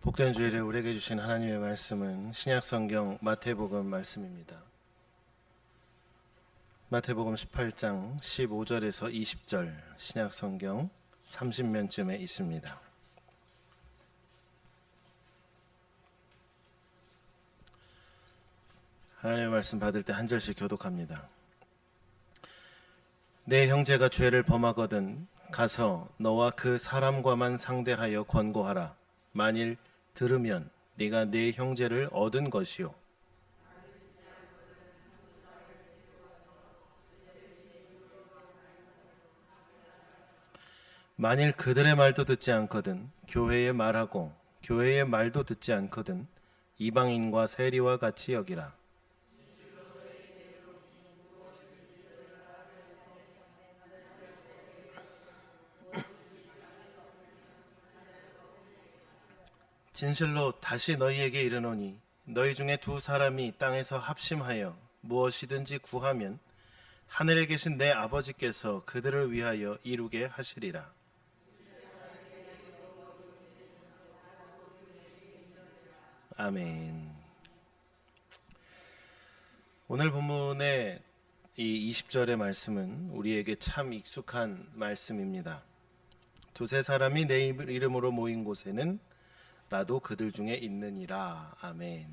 복된 주일에 우리에게 주신 하나님의 말씀은 신약성경 마태복음 말씀입니다. 마태복음 18장 15절에서 20절 신약성경 30면쯤에 있습니다. 하나님의 말씀 받을 때 한 절씩 교독합니다. 내 형제가 죄를 범하거든 가서 너와 그 사람과만 상대하여 권고하라. 만일 들으면 네가 네 형제를 얻은 것이요 만일 그들의 말도 듣지 않거든 교회의 말하고 교회의 말도 듣지 않거든 이방인과 세리와 같이 여기라. 진실로 다시 너희에게 이르노니 너희 중에 두 사람이 땅에서 합심하여 무엇이든지 구하면 하늘에 계신 내 아버지께서 그들을 위하여 이루게 하시리라. 아멘. 오늘 본문의 이 20절의 말씀은 우리에게 참 익숙한 말씀입니다. 두세 사람이 내 이름으로 모인 곳에는 나도 그들 중에 있느니라. 아멘.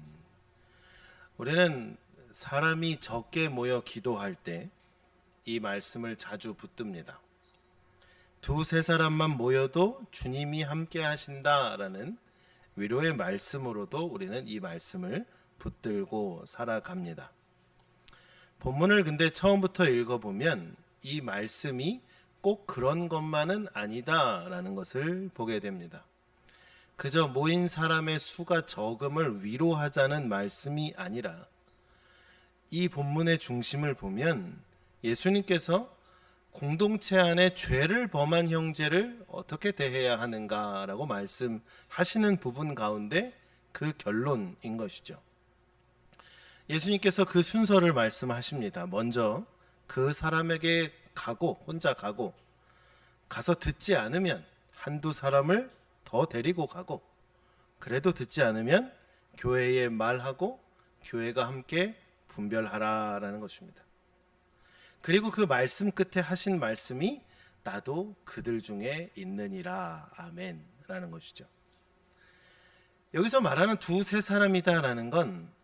우리는 사람이 적게 모여 기도할 때 이 말씀을 자주 붙듭니다. 두세 사람만 모여도 주님이 함께 하신다라는 위로의 말씀으로도 우리는 이 말씀을 붙들고 살아갑니다. 본문을 근데 처음부터 읽어보면 이 말씀이 꼭 그런 것만은 아니다라는 것을 보게 됩니다. 그저 모인 사람의 수가 적음을 위로하자는 말씀이 아니라 이 본문의 중심을 보면 예수님께서 공동체 안에 죄를 범한 형제를 어떻게 대해야 하는가라고 말씀하시는 부분 가운데 그 결론인 것이죠. 예수님께서 그 순서를 말씀하십니다. 먼저 그 사람에게 혼자 가서 듣지 않으면 한두 사람을 더 데리고 가고, 그래도 듣지 않으면 교회에 말하고 교회가 함께 분별하라라는 것입니다. 그리고 그 말씀 끝에 하신 말씀이 나도 그들 중에 있느니라. 아멘 라는 것이죠. 여기서 말하는 두세 사람이다라는 건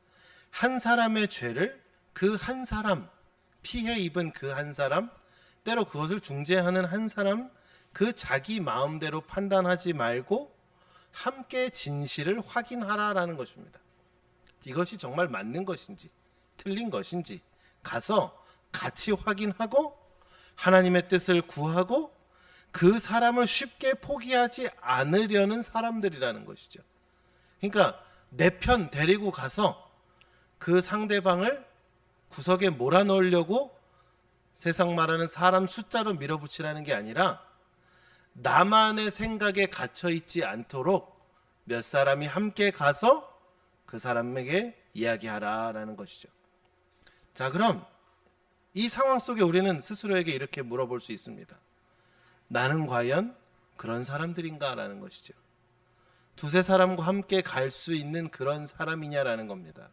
한 사람의 죄를 그 한 사람, 피해 입은 그 한 사람, 때로 그것을 중재하는 한 사람, 그 자기 마음대로 판단하지 말고 함께 진실을 확인하라라는 것입니다. 이것이 정말 맞는 것인지 틀린 것인지 가서 같이 확인하고 하나님의 뜻을 구하고 그 사람을 쉽게 포기하지 않으려는 사람들이라는 것이죠. 그러니까 내 편 데리고 가서 그 상대방을 구석에 몰아넣으려고 세상 말하는 사람 숫자로 밀어붙이라는 게 아니라 나만의 생각에 갇혀 있지 않도록 몇 사람이 함께 가서 그 사람에게 이야기하라라는 것이죠. 자, 그럼 이 상황 속에 우리는 스스로에게 이렇게 물어볼 수 있습니다. 나는 과연 그런 사람들인가라는 것이죠. 두세 사람과 함께 갈 수 있는 그런 사람이냐라는 겁니다.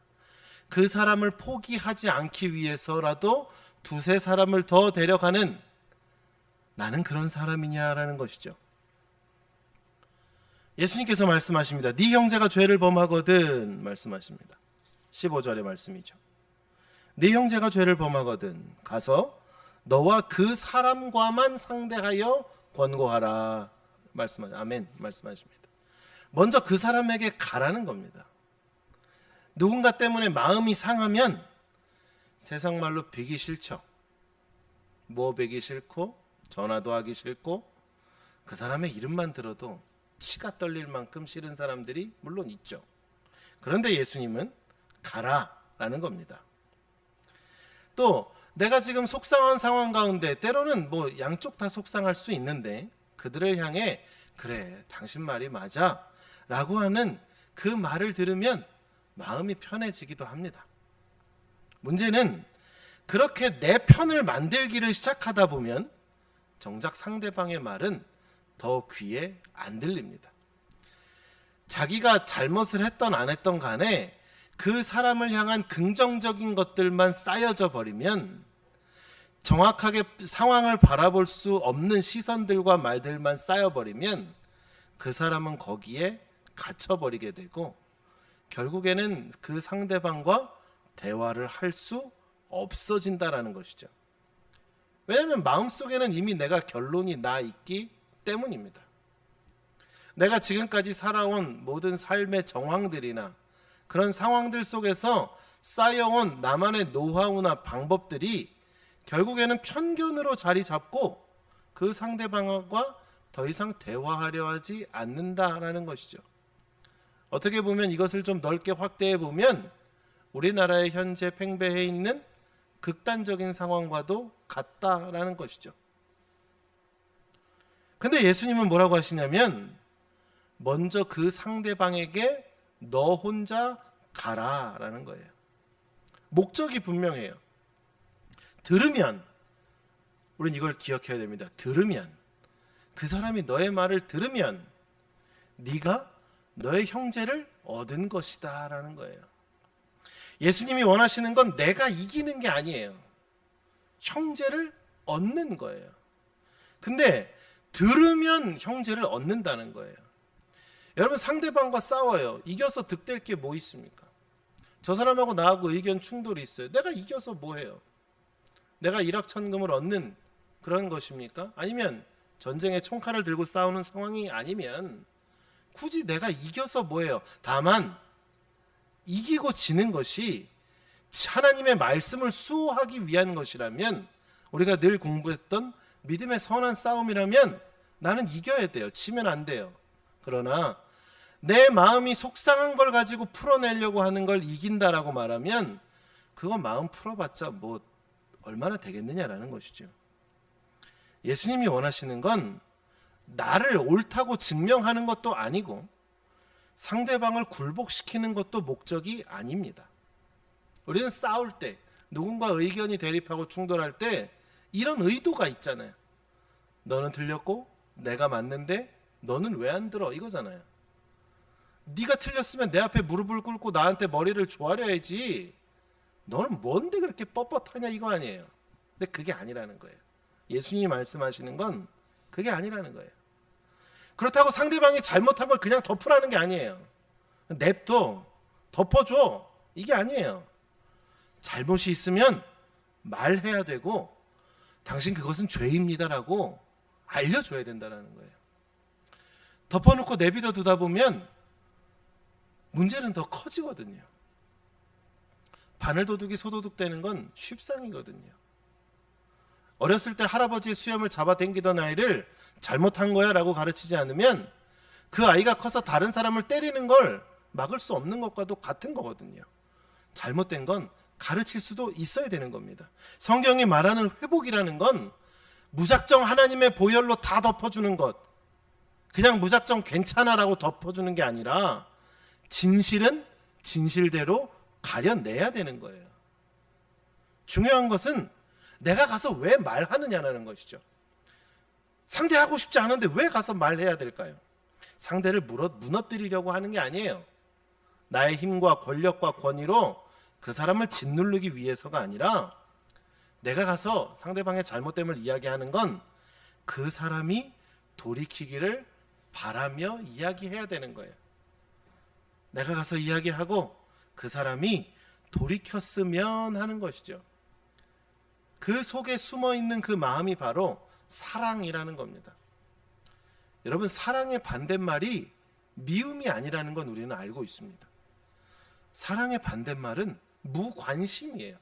그 사람을 포기하지 않기 위해서라도 두세 사람을 더 데려가는 나는 그런 사람이냐라는 것이죠. 예수님께서 말씀하십니다. 네 형제가 죄를 범하거든 말씀하십니다. 15절의 말씀이죠. 네 형제가 죄를 범하거든 가서 너와 그 사람과만 상대하여 권고하라 말씀하십니다. 아멘 말씀하십니다. 먼저 그 사람에게 가라는 겁니다. 누군가 때문에 마음이 상하면 세상 말로 비기 싫죠. 뭐 비기 싫고 전화도 하기 싫고 그 사람의 이름만 들어도 치가 떨릴 만큼 싫은 사람들이 물론 있죠. 그런데 예수님은 가라라는 겁니다. 또 내가 지금 속상한 상황 가운데 때로는 뭐 양쪽 다 속상할 수 있는데 그들을 향해 그래 당신 말이 맞아 라고 하는 그 말을 들으면 마음이 편해지기도 합니다. 문제는 그렇게 내 편을 만들기를 시작하다 보면 정작 상대방의 말은 더 귀에 안 들립니다. 자기가 잘못을 했던 안 했던 간에 그 사람을 향한 긍정적인 것들만 쌓여져 버리면, 정확하게 상황을 바라볼 수 없는 시선들과 말들만 쌓여버리면 그 사람은 거기에 갇혀버리게 되고 결국에는 그 상대방과 대화를 할 수 없어진다라는 것이죠. 왜냐하면 마음속에는 이미 내가 결론이 나 있기 때문입니다. 내가 지금까지 살아온 모든 삶의 정황들이나 그런 상황들 속에서 쌓여온 나만의 노하우나 방법들이 결국에는 편견으로 자리 잡고 그 상대방과 더 이상 대화하려 하지 않는다라는 것이죠. 어떻게 보면 이것을 좀 넓게 확대해 보면 우리나라의 현재 팽배해 있는 극단적인 상황과도 같다라는 것이죠. 근데 예수님은 뭐라고 하시냐면 먼저 그 상대방에게 너 혼자 가라라는 거예요. 목적이 분명해요. 들으면, 우린 이걸 기억해야 됩니다. 들으면, 그 사람이 너의 말을 들으면 네가 너의 형제를 얻은 것이다 라는 거예요. 예수님이 원하시는 건 내가 이기는 게 아니에요. 형제를 얻는 거예요. 근데 들으면 형제를 얻는다는 거예요. 여러분, 상대방과 싸워요. 이겨서 득될 게 뭐 있습니까? 저 사람하고 나하고 의견 충돌이 있어요. 내가 이겨서 뭐 해요? 내가 일확천금을 얻는 그런 것입니까? 아니면 전쟁의 총칼을 들고 싸우는 상황이 아니면 굳이 내가 이겨서 뭐해요? 다만 이기고 지는 것이 하나님의 말씀을 수호하기 위한 것이라면, 우리가 늘 공부했던 믿음의 선한 싸움이라면 나는 이겨야 돼요. 지면 안 돼요. 그러나 내 마음이 속상한 걸 가지고 풀어내려고 하는 걸 이긴다라고 말하면 그건 마음 풀어봤자 뭐 얼마나 되겠느냐라는 것이죠. 예수님이 원하시는 건 나를 옳다고 증명하는 것도 아니고 상대방을 굴복시키는 것도 목적이 아닙니다. 우리는 싸울 때, 누군가 의견이 대립하고 충돌할 때 이런 의도가 있잖아요. 너는 틀렸고 내가 맞는데 너는 왜 안 들어? 이거잖아요. 네가 틀렸으면 내 앞에 무릎을 꿇고 나한테 머리를 조아려야지. 너는 뭔데 그렇게 뻣뻣하냐 이거 아니에요. 근데 그게 아니라는 거예요. 예수님이 말씀하시는 건 그게 아니라는 거예요. 그렇다고 상대방이 잘못한 걸 그냥 덮으라는 게 아니에요. 냅둬, 덮어줘, 이게 아니에요. 잘못이 있으면 말해야 되고 당신 그것은 죄입니다라고 알려줘야 된다는 거예요. 덮어놓고 내버려 두다 보면 문제는 더 커지거든요. 바늘도둑이 소도둑되는 건 쉽상이거든요. 어렸을 때 할아버지의 수염을 잡아당기던 아이를 잘못한 거야 라고 가르치지 않으면 그 아이가 커서 다른 사람을 때리는 걸 막을 수 없는 것과도 같은 거거든요. 잘못된 건 가르칠 수도 있어야 되는 겁니다. 성경이 말하는 회복이라는 건 무작정 하나님의 보혈로 다 덮어주는 것, 그냥 무작정 괜찮아라고 덮어주는 게 아니라 진실은 진실대로 가려내야 되는 거예요. 중요한 것은 내가 가서 왜 말하느냐라는 것이죠. 상대하고 싶지 않은데 왜 가서 말해야 될까요? 상대를 무너뜨리려고 하는 게 아니에요. 나의 힘과 권력과 권위로 그 사람을 짓누르기 위해서가 아니라 내가 가서 상대방의 잘못됨을 이야기하는 건 그 사람이 돌이키기를 바라며 이야기해야 되는 거예요. 내가 가서 이야기하고 그 사람이 돌이켰으면 하는 것이죠. 그 속에 숨어있는 그 마음이 바로 사랑이라는 겁니다. 여러분, 사랑의 반대말이 미움이 아니라는 건 우리는 알고 있습니다. 사랑의 반대말은 무관심이에요.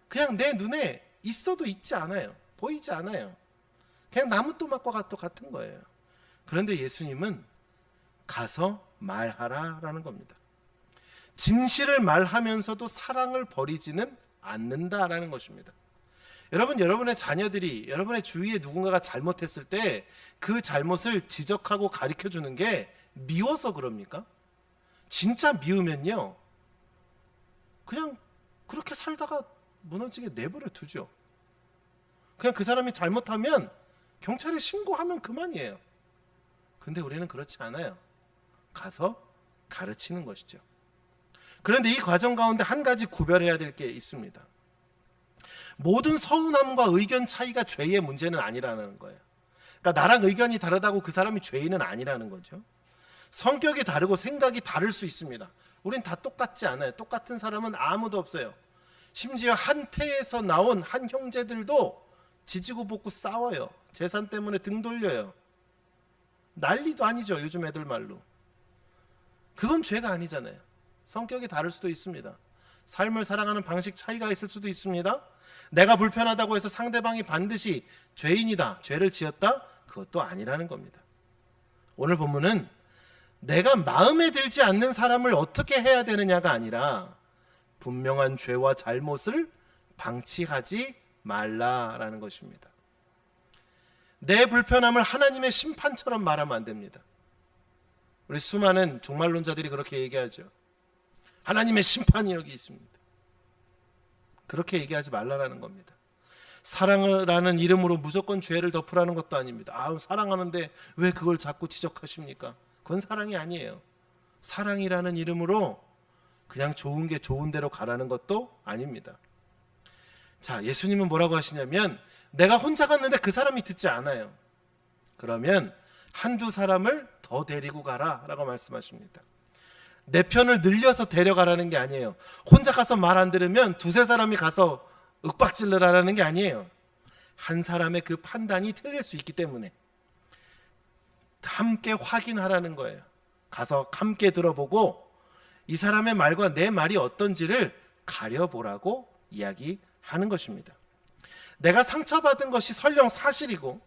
그냥 내 눈에 있어도 있지 않아요. 보이지 않아요. 그냥 나무토막과 같은 거예요. 그런데 예수님은 가서 말하라라는 겁니다. 진실을 말하면서도 사랑을 버리지는 않는다라는 것입니다. 여러분, 여러분의 자녀들이 여러분의 주위에 누군가가 잘못했을 때 그 잘못을 지적하고 가르쳐 주는 게 미워서 그럽니까? 진짜 미우면요, 그냥 그렇게 살다가 무너지게 내버려 두죠. 그냥 그 사람이 잘못하면 경찰에 신고하면 그만이에요. 근데 우리는 그렇지 않아요. 가서 가르치는 것이죠. 그런데 이 과정 가운데 한 가지 구별해야 될 게 있습니다. 모든 서운함과 의견 차이가 죄의 문제는 아니라는 거예요. 그러니까 나랑 의견이 다르다고 그 사람이 죄인은 아니라는 거죠. 성격이 다르고 생각이 다를 수 있습니다. 우린 다 똑같지 않아요. 똑같은 사람은 아무도 없어요. 심지어 한 태에서 나온 한 형제들도 지지고 볶고 싸워요. 재산 때문에 등 돌려요. 난리도 아니죠, 요즘 애들 말로. 그건 죄가 아니잖아요. 성격이 다를 수도 있습니다. 삶을 살아가는 방식 차이가 있을 수도 있습니다. 내가 불편하다고 해서 상대방이 반드시 죄인이다, 죄를 지었다? 그것도 아니라는 겁니다. 오늘 본문은 내가 마음에 들지 않는 사람을 어떻게 해야 되느냐가 아니라 분명한 죄와 잘못을 방치하지 말라라는 것입니다. 내 불편함을 하나님의 심판처럼 말하면 안 됩니다. 우리 수많은 종말론자들이 그렇게 얘기하죠. 하나님의 심판이 여기 있습니다. 그렇게 얘기하지 말라라는 겁니다. 사랑이라는 이름으로 무조건 죄를 덮으라는 것도 아닙니다. 사랑하는데 왜 그걸 자꾸 지적하십니까? 그건 사랑이 아니에요. 사랑이라는 이름으로 그냥 좋은 게 좋은 대로 가라는 것도 아닙니다. 자, 예수님은 뭐라고 하시냐면 내가 혼자 갔는데 그 사람이 듣지 않아요. 그러면 한두 사람을 더 데리고 가라 라고 말씀하십니다. 내 편을 늘려서 데려가라는 게 아니에요. 혼자 가서 말 안 들으면 두세 사람이 가서 윽박질러라는 게 아니에요. 한 사람의 그 판단이 틀릴 수 있기 때문에 함께 확인하라는 거예요. 가서 함께 들어보고 이 사람의 말과 내 말이 어떤지를 가려보라고 이야기하는 것입니다. 내가 상처받은 것이 설령 사실이고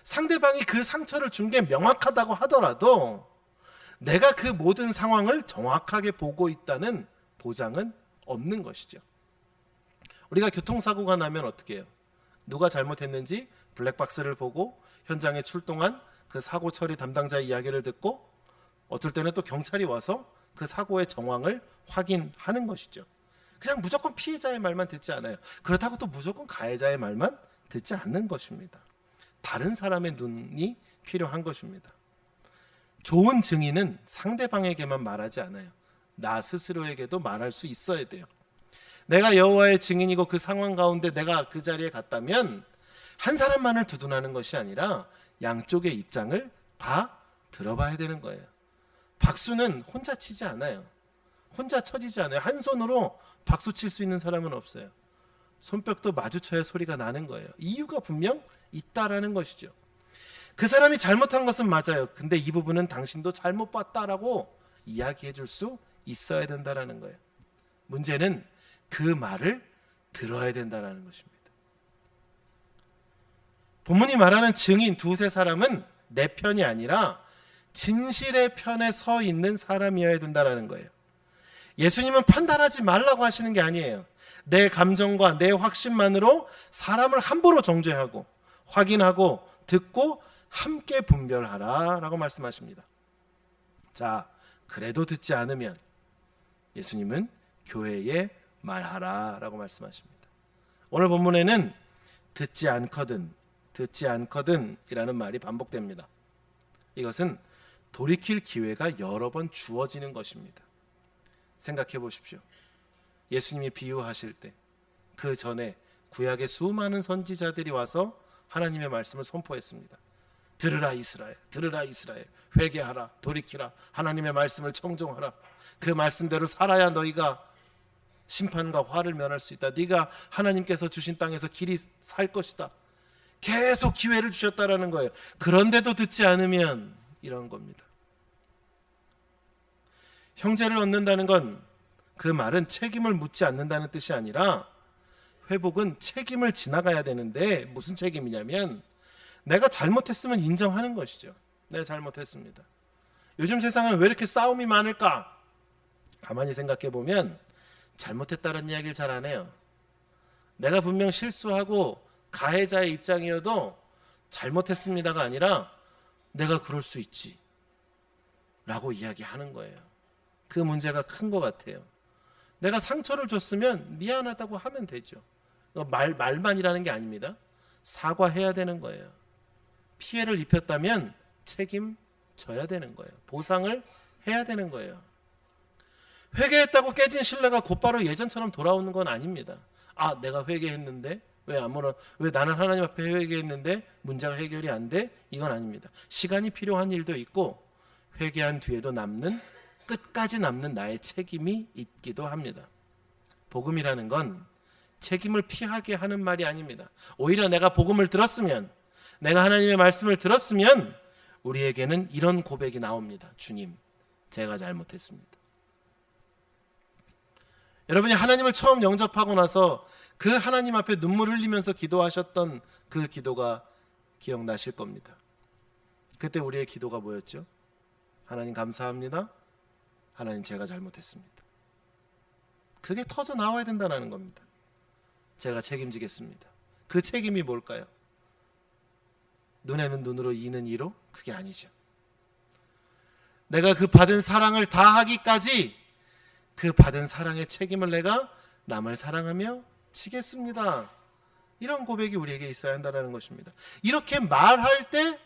상대방이 그 상처를 준 게 명확하다고 하더라도 내가 그 모든 상황을 정확하게 보고 있다는 보장은 없는 것이죠. 우리가 교통사고가 나면 어떻게 해요? 누가 잘못했는지 블랙박스를 보고 현장에 출동한 그 사고 처리 담당자의 이야기를 듣고 어떨 때는 또 경찰이 와서 그 사고의 정황을 확인하는 것이죠. 그냥 무조건 피해자의 말만 듣지 않아요. 그렇다고 또 무조건 가해자의 말만 듣지 않는 것입니다. 다른 사람의 눈이 필요한 것입니다. 좋은 증인은 상대방에게만 말하지 않아요. 나 스스로에게도 말할 수 있어야 돼요. 내가 여호와의 증인이고 그 상황 가운데 내가 그 자리에 갔다면 한 사람만을 두둔하는 것이 아니라 양쪽의 입장을 다 들어봐야 되는 거예요. 박수는 혼자 치지 않아요. 혼자 쳐지지 않아요. 한 손으로 박수 칠 수 있는 사람은 없어요. 손뼉도 마주쳐야 소리가 나는 거예요. 이유가 분명 있다라는 것이죠. 그 사람이 잘못한 것은 맞아요. 근데 이 부분은 당신도 잘못 봤다라고 이야기해 줄 수 있어야 된다라는 거예요. 문제는 그 말을 들어야 된다라는 것입니다. 본문이 말하는 증인 두세 사람은 내 편이 아니라 진실의 편에 서 있는 사람이어야 된다라는 거예요. 예수님은 판단하지 말라고 하시는 게 아니에요. 내 감정과 내 확신만으로 사람을 함부로 정죄하고 확인하고 듣고 함께 분별하라 라고 말씀하십니다. 자, 그래도 듣지 않으면 예수님은 교회에 말하라 라고 말씀하십니다. 오늘 본문에는 듣지 않거든 이라는 말이 반복됩니다. 이것은 돌이킬 기회가 여러 번 주어지는 것입니다. 생각해 보십시오. 예수님이 비유하실 때 그 전에 구약의 수많은 선지자들이 와서 하나님의 말씀을 선포했습니다. 들으라 이스라엘, 들으라 이스라엘, 회개하라, 돌이키라, 하나님의 말씀을 청종하라. 그 말씀대로 살아야 너희가 심판과 화를 면할 수 있다. 네가 하나님께서 주신 땅에서 길이 살 것이다. 계속 기회를 주셨다라는 거예요. 그런데도 듣지 않으면 이런 겁니다. 형제를 얻는다는 건 그 말은 책임을 묻지 않는다는 뜻이 아니라 회복은 책임을 지나가야 되는데 무슨 책임이냐면 내가 잘못했으면 인정하는 것이죠. 내가 잘못했습니다. 요즘 세상은 왜 이렇게 싸움이 많을까? 가만히 생각해 보면 잘못했다는 이야기를 잘 안 해요. 내가 분명 실수하고 가해자의 입장이어도 잘못했습니다가 아니라 내가 그럴 수 있지 라고 이야기하는 거예요. 그 문제가 큰 것 같아요. 내가 상처를 줬으면 미안하다고 하면 되죠. 말만이라는 게 아닙니다. 사과해야 되는 거예요. 피해를 입혔다면 책임져야 되는 거예요. 보상을 해야 되는 거예요. 회개했다고 깨진 신뢰가 곧바로 예전처럼 돌아오는 건 아닙니다. 아, 내가 회개했는데 왜 나는 하나님 앞에 회개했는데 문제가 해결이 안 돼? 이건 아닙니다. 시간이 필요한 일도 있고 회개한 뒤에도 끝까지 남는 나의 책임이 있기도 합니다. 복음이라는 건 책임을 피하게 하는 말이 아닙니다. 오히려 내가 복음을 들었으면, 내가 하나님의 말씀을 들었으면 우리에게는 이런 고백이 나옵니다. 주님, 제가 잘못했습니다. 여러분이 하나님을 처음 영접하고 나서 그 하나님 앞에 눈물 흘리면서 기도하셨던 그 기도가 기억나실 겁니다. 그때 우리의 기도가 뭐였죠? 하나님 감사합니다. 하나님 제가 잘못했습니다. 그게 터져 나와야 된다는 겁니다. 제가 책임지겠습니다. 그 책임이 뭘까요? 눈에는 눈으로 이는 이로? 그게 아니죠. 내가 그 받은 사랑을 다하기까지 그 받은 사랑의 책임을 내가 남을 사랑하며 지겠습니다. 이런 고백이 우리에게 있어야 한다는 것입니다. 이렇게 말할 때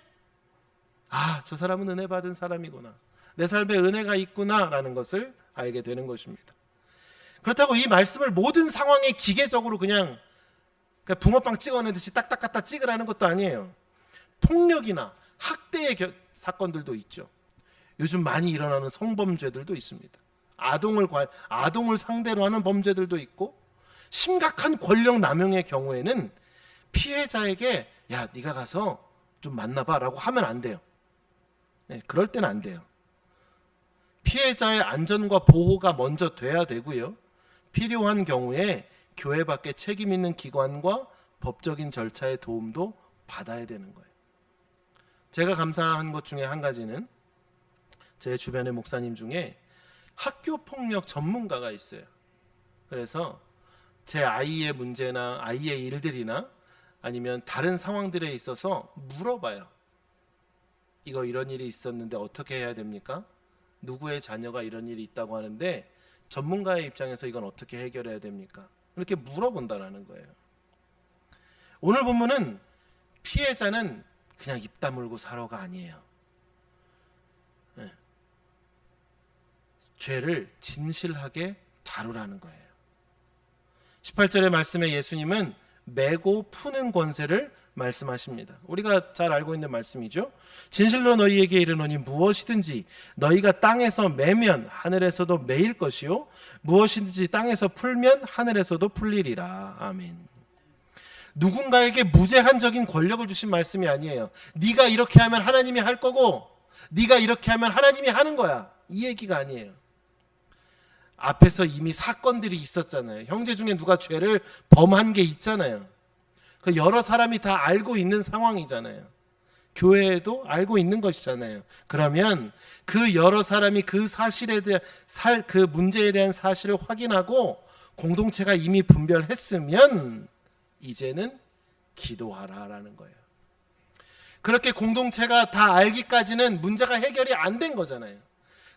저 사람은 은혜 받은 사람이구나, 내 삶에 은혜가 있구나 라는 것을 알게 되는 것입니다. 그렇다고 이 말씀을 모든 상황에 기계적으로 그냥 붕어빵 찍어내듯이 딱딱 갖다 찍으라는 것도 아니에요. 폭력이나 학대의 사건들도 있죠. 요즘 많이 일어나는 성범죄들도 있습니다. 아동을 상대로 하는 범죄들도 있고, 심각한 권력 남용의 경우에는 피해자에게 야, 네가 가서 좀 만나봐 라고 하면 안 돼요. 네, 그럴 때는 안 돼요. 피해자의 안전과 보호가 먼저 돼야 되고요. 필요한 경우에 교회 밖에 책임 있는 기관과 법적인 절차의 도움도 받아야 되는 거예요. 제가 감사한 것 중에 한 가지는 제 주변의 목사님 중에 학교폭력 전문가가 있어요. 그래서 제 아이의 문제나 아이의 일들이나 아니면 다른 상황들에 있어서 물어봐요. 이런 일이 있었는데 어떻게 해야 됩니까? 누구의 자녀가 이런 일이 있다고 하는데 전문가의 입장에서 이건 어떻게 해결해야 됩니까? 이렇게 물어본다는 거예요. 오늘 본문은 피해자는 그냥 입 다물고 살아가 아니에요. 네. 죄를 진실하게 다루라는 거예요. 18절의 말씀에 예수님은 매고 푸는 권세를 말씀하십니다. 우리가 잘 알고 있는 말씀이죠. 진실로 너희에게 이르노니 무엇이든지 너희가 땅에서 매면 하늘에서도 매일 것이요 무엇이든지 땅에서 풀면 하늘에서도 풀리리라. 아멘. 누군가에게 무제한적인 권력을 주신 말씀이 아니에요. 네가 이렇게 하면 하나님이 할 거고 네가 이렇게 하면 하나님이 하는 거야, 이 얘기가 아니에요. 앞에서 이미 사건들이 있었잖아요. 형제 중에 누가 죄를 범한 게 있잖아요. 그 여러 사람이 다 알고 있는 상황이잖아요. 교회에도 알고 있는 것이잖아요. 그러면 그 여러 사람이 그 사실에 대한 그 문제에 대한 사실을 확인하고 공동체가 이미 분별했으면 이제는 기도하라라는 거예요. 그렇게 공동체가 다 알기까지는 문제가 해결이 안 된 거잖아요.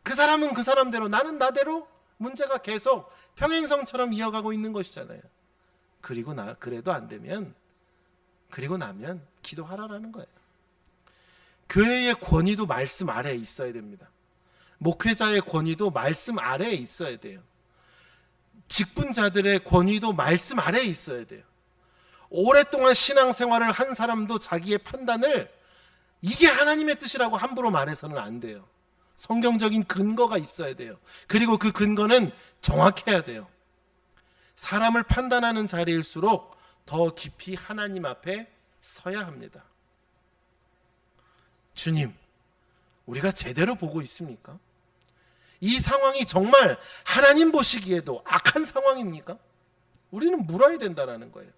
그 사람은 그 사람대로, 나는 나대로 문제가 계속 평행선처럼 이어가고 있는 것이잖아요. 그래도 안 되면, 그리고 나면 기도하라라는 거예요. 교회의 권위도 말씀 아래에 있어야 됩니다. 목회자의 권위도 말씀 아래에 있어야 돼요. 직분자들의 권위도 말씀 아래에 있어야 돼요. 오랫동안 신앙생활을 한 사람도 자기의 판단을 이게 하나님의 뜻이라고 함부로 말해서는 안 돼요. 성경적인 근거가 있어야 돼요. 그리고 그 근거는 정확해야 돼요. 사람을 판단하는 자리일수록 더 깊이 하나님 앞에 서야 합니다. 주님, 우리가 제대로 보고 있습니까? 이 상황이 정말 하나님 보시기에도 악한 상황입니까? 우리는 물어야 된다는 거예요.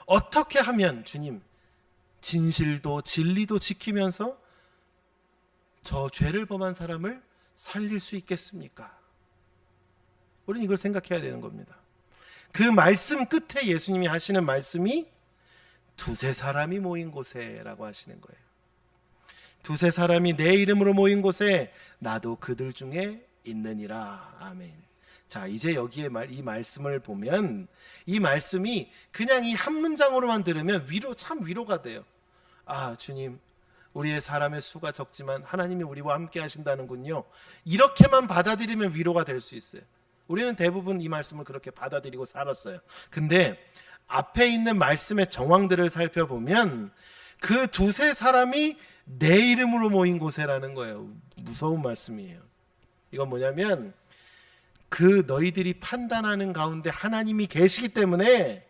어떻게 하면 주님, 진실도 진리도 지키면서 저 죄를 범한 사람을 살릴 수 있겠습니까? 우리는 이걸 생각해야 되는 겁니다. 그 말씀 끝에 예수님이 하시는 말씀이 두세 사람이 모인 곳에라고 하시는 거예요. 두세 사람이 내 이름으로 모인 곳에 나도 그들 중에 있느니라. 아멘. 자, 이제 여기에 이 말씀을 보면 이 말씀이 그냥 이 한 문장으로만 들으면 참 위로가 돼요. 아, 주님, 우리의 사람의 수가 적지만 하나님이 우리와 함께 하신다는군요. 이렇게만 받아들이면 위로가 될 수 있어요. 우리는 대부분 이 말씀을 그렇게 받아들이고 살았어요. 근데 앞에 있는 말씀의 정황들을 살펴보면 그 두세 사람이 내 이름으로 모인 곳에라는 거예요. 무서운 말씀이에요. 이건 뭐냐면 그 너희들이 판단하는 가운데 하나님이 계시기 때문에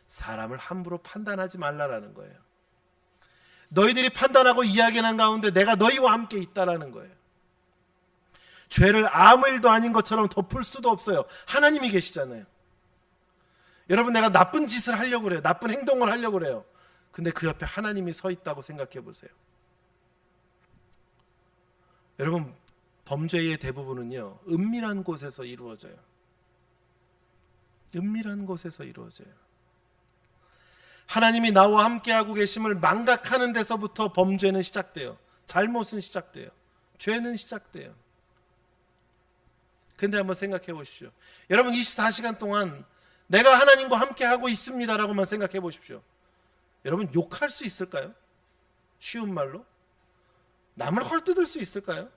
사람을 함부로 판단하지 말라라는 거예요. 너희들이 판단하고 이야기하는 가운데 내가 너희와 함께 있다라는 거예요. 죄를 아무 일도 아닌 것처럼 덮을 수도 없어요. 하나님이 계시잖아요. 여러분, 내가 나쁜 짓을 하려고 그래요. 나쁜 행동을 하려고 그래요. 근데 그 옆에 하나님이 서 있다고 생각해 보세요. 여러분, 범죄의 대부분은요, 은밀한 곳에서 이루어져요. 은밀한 곳에서 이루어져요. 하나님이 나와 함께하고 계심을 망각하는 데서부터 범죄는 시작돼요. 잘못은 시작돼요. 죄는 시작돼요. 근데 한번 생각해 보십시오. 여러분, 24시간 동안 내가 하나님과 함께하고 있습니다라고만 생각해 보십시오. 여러분, 욕할 수 있을까요? 쉬운 말로? 남을 헐뜯을 수 있을까요?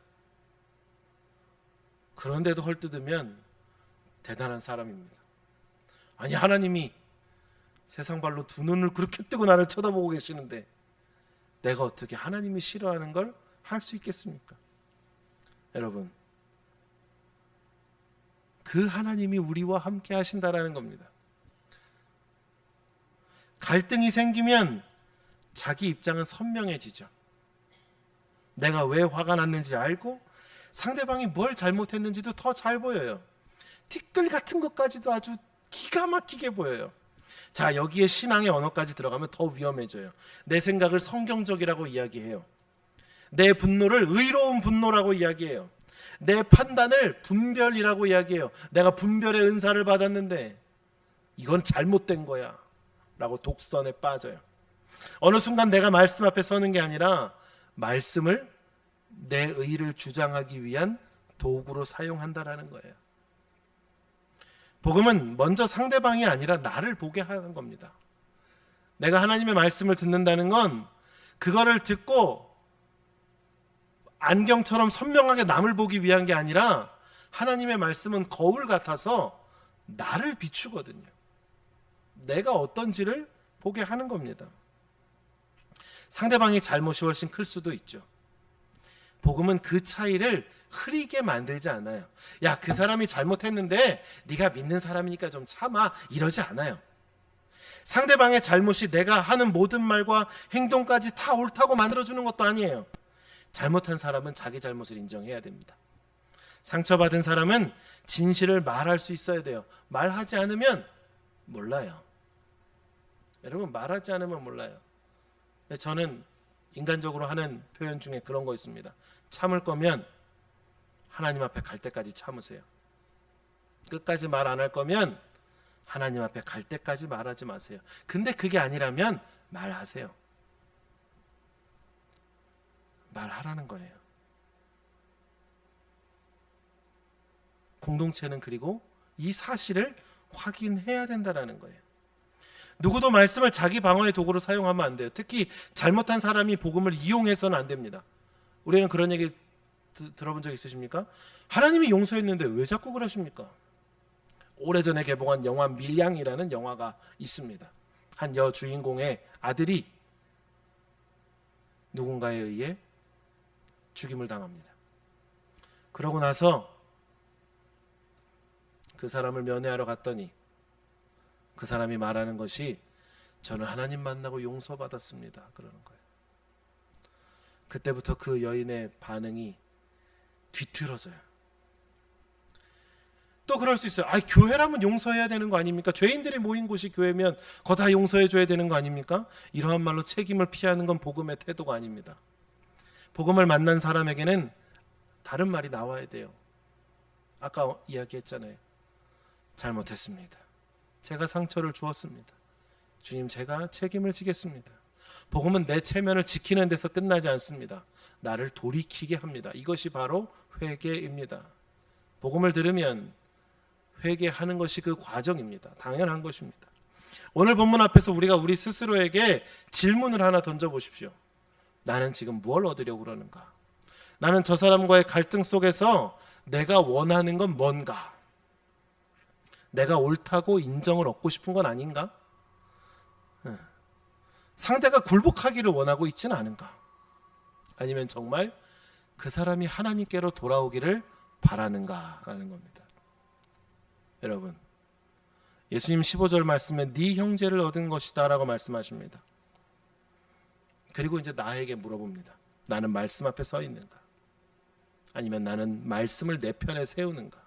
그런데도 헐뜯으면 대단한 사람입니다. 아니, 하나님이 세상 발로 두 눈을 그렇게 뜨고 나를 쳐다보고 계시는데 내가 어떻게 하나님이 싫어하는 걸 할 수 있겠습니까? 여러분, 그 하나님이 우리와 함께 하신다라는 겁니다. 갈등이 생기면 자기 입장은 선명해지죠. 내가 왜 화가 났는지 알고 상대방이 뭘 잘못했는지도 더 잘 보여요. 티끌 같은 것까지도 아주 기가 막히게 보여요. 자, 여기에 신앙의 언어까지 들어가면 더 위험해져요. 내 생각을 성경적이라고 이야기해요. 내 분노를 의로운 분노라고 이야기해요. 내 판단을 분별이라고 이야기해요. 내가 분별의 은사를 받았는데 이건 잘못된 거야 라고 독선에 빠져요. 어느 순간 내가 말씀 앞에 서는 게 아니라 말씀을 내 의를 주장하기 위한 도구로 사용한다라는 거예요. 복음은 먼저 상대방이 아니라 나를 보게 하는 겁니다. 내가 하나님의 말씀을 듣는다는 건 그거를 듣고 안경처럼 선명하게 남을 보기 위한 게 아니라 하나님의 말씀은 거울 같아서 나를 비추거든요. 내가 어떤지를 보게 하는 겁니다. 상대방의 잘못이 훨씬 클 수도 있죠. 복음은 그 차이를 흐리게 만들지 않아요. 야, 그 사람이 잘못했는데 네가 믿는 사람이니까 좀 참아, 이러지 않아요. 상대방의 잘못이 내가 하는 모든 말과 행동까지 다 옳다고 만들어주는 것도 아니에요. 잘못한 사람은 자기 잘못을 인정해야 됩니다. 상처받은 사람은 진실을 말할 수 있어야 돼요. 말하지 않으면 몰라요. 여러분, 말하지 않으면 몰라요. 저는 인간적으로 하는 표현 중에 그런 거 있습니다. 참을 거면 하나님 앞에 갈 때까지 참으세요. 끝까지 말 안 할 거면 하나님 앞에 갈 때까지 말하지 마세요. 근데 그게 아니라면 말하세요. 말하라는 거예요. 공동체는 그리고 이 사실을 확인해야 된다는 거예요. 누구도 말씀을 자기 방어의 도구로 사용하면 안 돼요. 특히 잘못한 사람이 복음을 이용해서는 안 됩니다. 우리는 그런 얘기 들어본 적 있으십니까? 하나님이 용서했는데 왜 자꾸 그러십니까? 오래전에 개봉한 영화 밀양이라는 영화가 있습니다. 한 여주인공의 아들이 누군가에 의해 죽임을 당합니다. 그러고 나서 그 사람을 면회하러 갔더니 그 사람이 말하는 것이 저는 하나님 만나고 용서받았습니다. 그러는 거예요. 그때부터 그 여인의 반응이 뒤틀어져요. 또 그럴 수 있어요. 교회라면 용서해야 되는 거 아닙니까? 죄인들이 모인 곳이 교회면 그거 다 용서해 줘야 되는 거 아닙니까? 이러한 말로 책임을 피하는 건 복음의 태도가 아닙니다. 복음을 만난 사람에게는 다른 말이 나와야 돼요. 아까 이야기했잖아요. 잘못했습니다. 제가 상처를 주었습니다. 주님, 제가 책임을 지겠습니다. 복음은 내 체면을 지키는 데서 끝나지 않습니다. 나를 돌이키게 합니다. 이것이 바로 회개입니다. 복음을 들으면 회개하는 것이 그 과정입니다. 당연한 것입니다. 오늘 본문 앞에서 우리가 우리 스스로에게 질문을 하나 던져보십시오. 나는 지금 무엇을 얻으려고 그러는가? 나는 저 사람과의 갈등 속에서 내가 원하는 건 뭔가? 내가 옳다고 인정을 얻고 싶은 건 아닌가? 상대가 굴복하기를 원하고 있지는 않은가? 아니면 정말 그 사람이 하나님께로 돌아오기를 바라는가라는 겁니다. 여러분, 예수님 15절 말씀에 네 형제를 얻은 것이다 라고 말씀하십니다. 그리고 이제 나에게 물어봅니다. 나는 말씀 앞에 서 있는가? 아니면 나는 말씀을 내 편에 세우는가?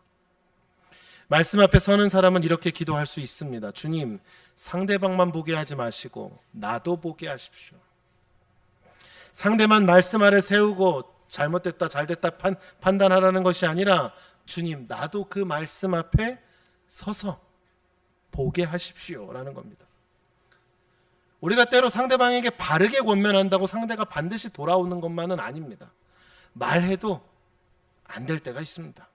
말씀 앞에 서는 사람은 이렇게 기도할 수 있습니다. 주님, 상대방만 보게 하지 마시고 나도 보게 하십시오. 상대만 말씀 아래 세우고 잘못됐다 잘됐다 판단하라는 것이 아니라 주님, 나도 그 말씀 앞에 서서 보게 하십시오 라는 겁니다. 우리가 때로 상대방에게 바르게 권면한다고 상대가 반드시 돌아오는 것만은 아닙니다. 말해도 안 될 때가 있습니다.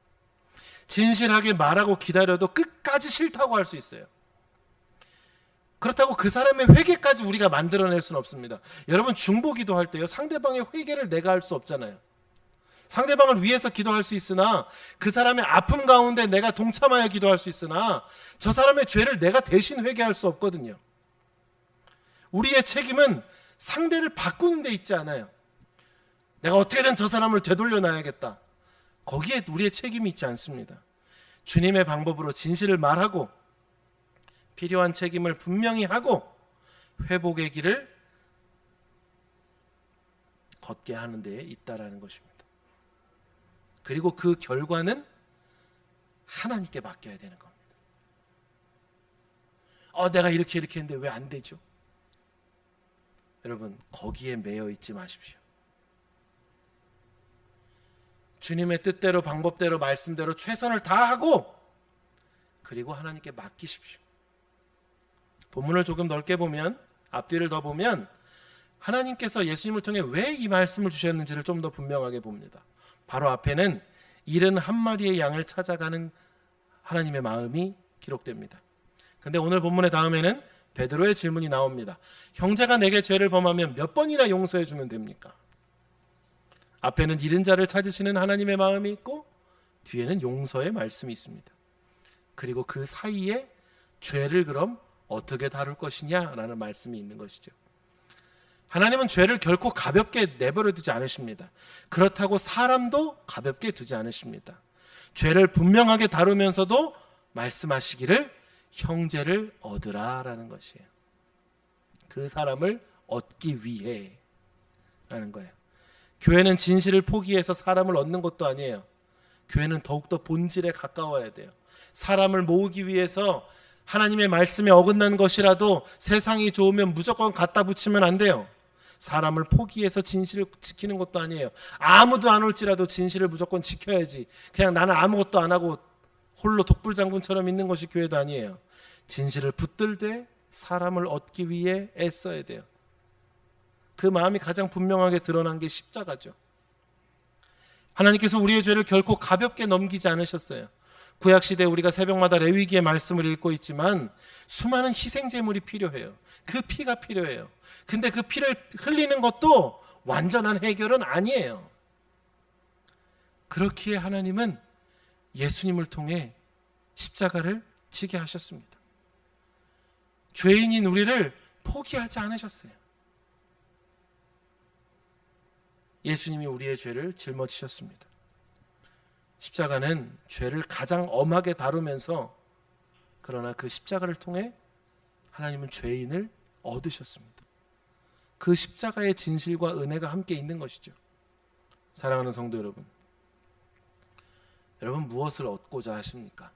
진실하게 말하고 기다려도 끝까지 싫다고 할 수 있어요. 그렇다고 그 사람의 회개까지 우리가 만들어낼 수는 없습니다. 여러분, 중보기도 할 때요, 상대방의 회개를 내가 할 수 없잖아요. 상대방을 위해서 기도할 수 있으나, 그 사람의 아픔 가운데 내가 동참하여 기도할 수 있으나, 저 사람의 죄를 내가 대신 회개할 수 없거든요. 우리의 책임은 상대를 바꾸는 데 있지 않아요. 내가 어떻게든 저 사람을 되돌려 놔야겠다. 거기에 우리의 책임이 있지 않습니다. 주님의 방법으로 진실을 말하고 필요한 책임을 분명히 하고 회복의 길을 걷게 하는 데에 있다라는 것입니다. 그리고 그 결과는 하나님께 맡겨야 되는 겁니다. 내가 이렇게 했는데 왜 안 되죠? 여러분, 거기에 매여 있지 마십시오. 주님의 뜻대로 방법대로 말씀대로 최선을 다하고 그리고 하나님께 맡기십시오. 본문을 조금 넓게 보면, 앞뒤를 더 보면 하나님께서 예수님을 통해 왜 이 말씀을 주셨는지를 좀 더 분명하게 봅니다. 바로 앞에는 71마리의 양을 찾아가는 하나님의 마음이 기록됩니다. 근데 오늘 본문의 다음에는 베드로의 질문이 나옵니다. 형제가 내게 죄를 범하면 몇 번이나 용서해 주면 됩니까? 앞에는 잃은 자를 찾으시는 하나님의 마음이 있고 뒤에는 용서의 말씀이 있습니다. 그리고 그 사이에 죄를 그럼 어떻게 다룰 것이냐라는 말씀이 있는 것이죠. 하나님은 죄를 결코 가볍게 내버려 두지 않으십니다. 그렇다고 사람도 가볍게 두지 않으십니다. 죄를 분명하게 다루면서도 말씀하시기를 형제를 얻으라라는 것이에요. 그 사람을 얻기 위해 라는 거예요. 교회는 진실을 포기해서 사람을 얻는 것도 아니에요. 교회는 더욱더 본질에 가까워야 돼요. 사람을 모으기 위해서 하나님의 말씀에 어긋난 것이라도 세상이 좋으면 무조건 갖다 붙이면 안 돼요. 사람을 포기해서 진실을 지키는 것도 아니에요. 아무도 안 올지라도 진실을 무조건 지켜야지. 그냥 나는 아무것도 안 하고 홀로 독불장군처럼 있는 것이 교회도 아니에요. 진실을 붙들되 사람을 얻기 위해 애써야 돼요. 그 마음이 가장 분명하게 드러난 게 십자가죠. 하나님께서 우리의 죄를 결코 가볍게 넘기지 않으셨어요. 구약시대에 우리가 새벽마다 레위기의 말씀을 읽고 있지만 수많은 희생제물이 필요해요. 그 피가 필요해요. 근데 그 피를 흘리는 것도 완전한 해결은 아니에요. 그렇기에 하나님은 예수님을 통해 십자가를 지게 하셨습니다. 죄인인 우리를 포기하지 않으셨어요. 예수님이 우리의 죄를 짊어지셨습니다. 십자가는 죄를 가장 엄하게 다루면서, 그러나 그 십자가를 통해 하나님은 죄인을 얻으셨습니다. 그 십자가의 진실과 은혜가 함께 있는 것이죠. 사랑하는 성도 여러분, 여러분 무엇을 얻고자 하십니까?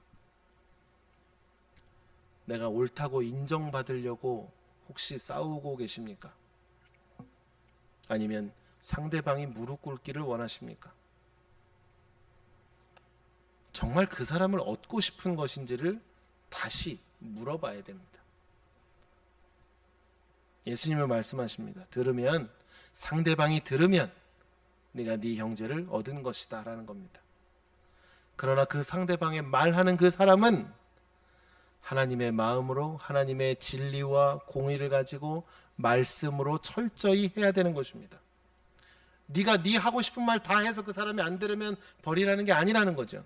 내가 옳다고 인정받으려고 혹시 싸우고 계십니까? 아니면 상대방이 무릎 꿇기를 원하십니까? 정말 그 사람을 얻고 싶은 것인지를 다시 물어봐야 됩니다. 예수님은 말씀하십니다. 들으면, 상대방이 들으면 네가 네 형제를 얻은 것이다 라는 겁니다. 그러나 그 상대방의 말하는 그 사람은 하나님의 마음으로 하나님의 진리와 공의를 가지고 말씀으로 철저히 해야 되는 것입니다. 네가 네 하고 싶은 말 다 해서 그 사람이 안 들으면 버리라는 게 아니라는 거죠.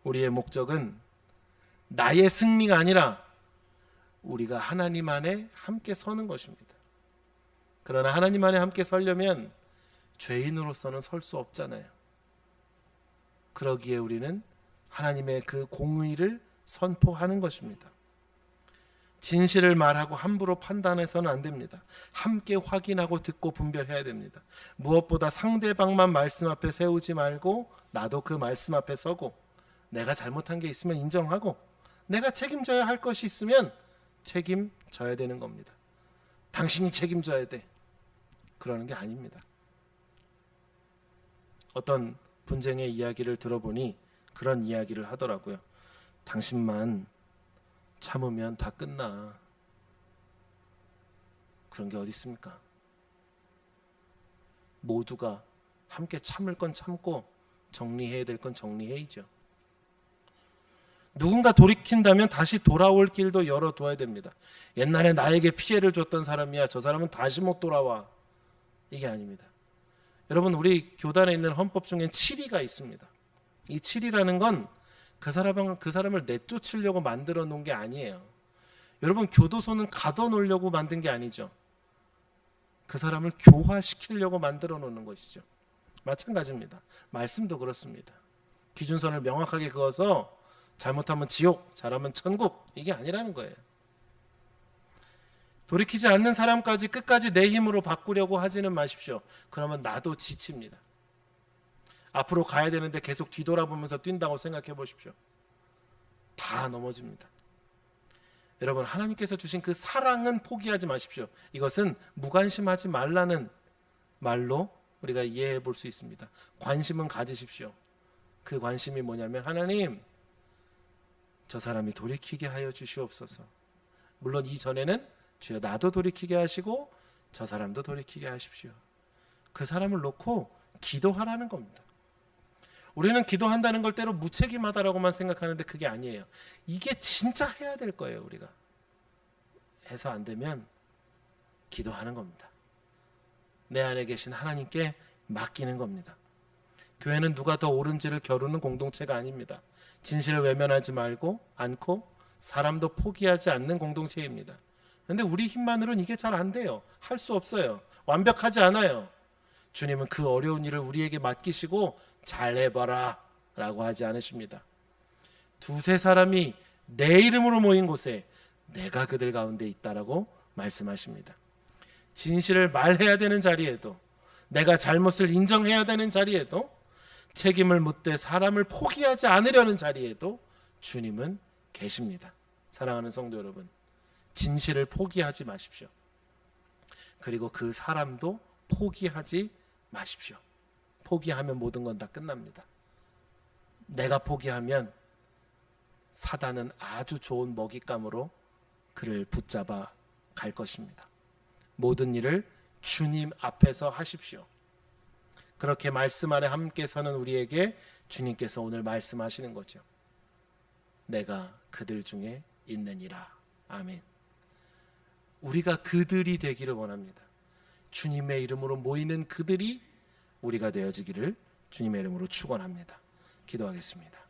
우리의 목적은 나의 승리가 아니라 우리가 하나님 안에 함께 서는 것입니다. 그러나 하나님 안에 함께 서려면 죄인으로서는 설 수 없잖아요. 그러기에 우리는 하나님의 그 공의를 선포하는 것입니다. 진실을 말하고 함부로 판단해서는 안 됩니다. 함께 확인하고 듣고 분별해야 됩니다. 무엇보다 상대방만 말씀 앞에 세우지 말고 나도 그 말씀 앞에 서고 내가 잘못한 게 있으면 인정하고 내가 책임져야 할 것이 있으면 책임져야 되는 겁니다. 당신이 책임져야 돼. 그러는 게 아닙니다. 어떤 분쟁의 이야기를 들어보니 그런 이야기를 하더라고요. 당신만 참으면 다 끝나. 그런 게 어디 있습니까? 모두가 함께 참을 건 참고 정리해야 될 건 정리해야죠. 누군가 돌이킨다면 다시 돌아올 길도 열어둬야 됩니다. 옛날에 나에게 피해를 줬던 사람이야. 저 사람은 다시 못 돌아와. 이게 아닙니다. 여러분, 우리 교단에 있는 헌법 중엔 7위가 있습니다. 이 7위라는 건 그 사람을 내쫓으려고 만들어 놓은 게 아니에요. 여러분, 교도소는 가둬놓으려고 만든 게 아니죠. 그 사람을 교화시키려고 만들어 놓는 것이죠. 마찬가지입니다. 말씀도 그렇습니다. 기준선을 명확하게 그어서 잘못하면 지옥, 잘하면 천국, 이게 아니라는 거예요. 돌이키지 않는 사람까지 끝까지 내 힘으로 바꾸려고 하지는 마십시오. 그러면 나도 지칩니다. 앞으로 가야 되는데 계속 뒤돌아보면서 뛴다고 생각해 보십시오. 다 넘어집니다. 여러분, 하나님께서 주신 그 사랑은 포기하지 마십시오. 이것은 무관심하지 말라는 말로 우리가 이해해 볼 수 있습니다. 관심은 가지십시오. 그 관심이 뭐냐면, 하나님, 저 사람이 돌이키게 하여 주시옵소서. 물론 이전에는 주여 나도 돌이키게 하시고 저 사람도 돌이키게 하십시오. 그 사람을 놓고 기도하라는 겁니다. 우리는 기도한다는 걸 때로 무책임하다라고만 생각하는데 그게 아니에요. 이게 진짜 해야 될 거예요. 우리가 해서 안 되면 기도하는 겁니다. 내 안에 계신 하나님께 맡기는 겁니다. 교회는 누가 더 옳은지를 겨루는 공동체가 아닙니다. 진실을 외면하지 말고 않고 사람도 포기하지 않는 공동체입니다. 그런데 우리 힘만으로는 이게 잘 안 돼요. 할 수 없어요. 완벽하지 않아요. 주님은 그 어려운 일을 우리에게 맡기시고 잘해봐라 라고 하지 않으십니다. 두세 사람이 내 이름으로 모인 곳에 내가 그들 가운데 있다라고 말씀하십니다. 진실을 말해야 되는 자리에도, 내가 잘못을 인정해야 되는 자리에도, 책임을 묻되 사람을 포기하지 않으려는 자리에도 주님은 계십니다. 사랑하는 성도 여러분, 진실을 포기하지 마십시오. 그리고 그 사람도 포기하지 마십시오. 포기하면 모든 건 다 끝납니다. 내가 포기하면 사단은 아주 좋은 먹잇감으로 그를 붙잡아 갈 것입니다. 모든 일을 주님 앞에서 하십시오. 그렇게 말씀 안에 함께 서는 우리에게 주님께서 오늘 말씀하시는 거죠. 내가 그들 중에 있느니라. 아멘. 우리가 그들이 되기를 원합니다. 주님의 이름으로 모이는 그들이 우리가 되어지기를 주님의 이름으로 축원합니다. 기도하겠습니다.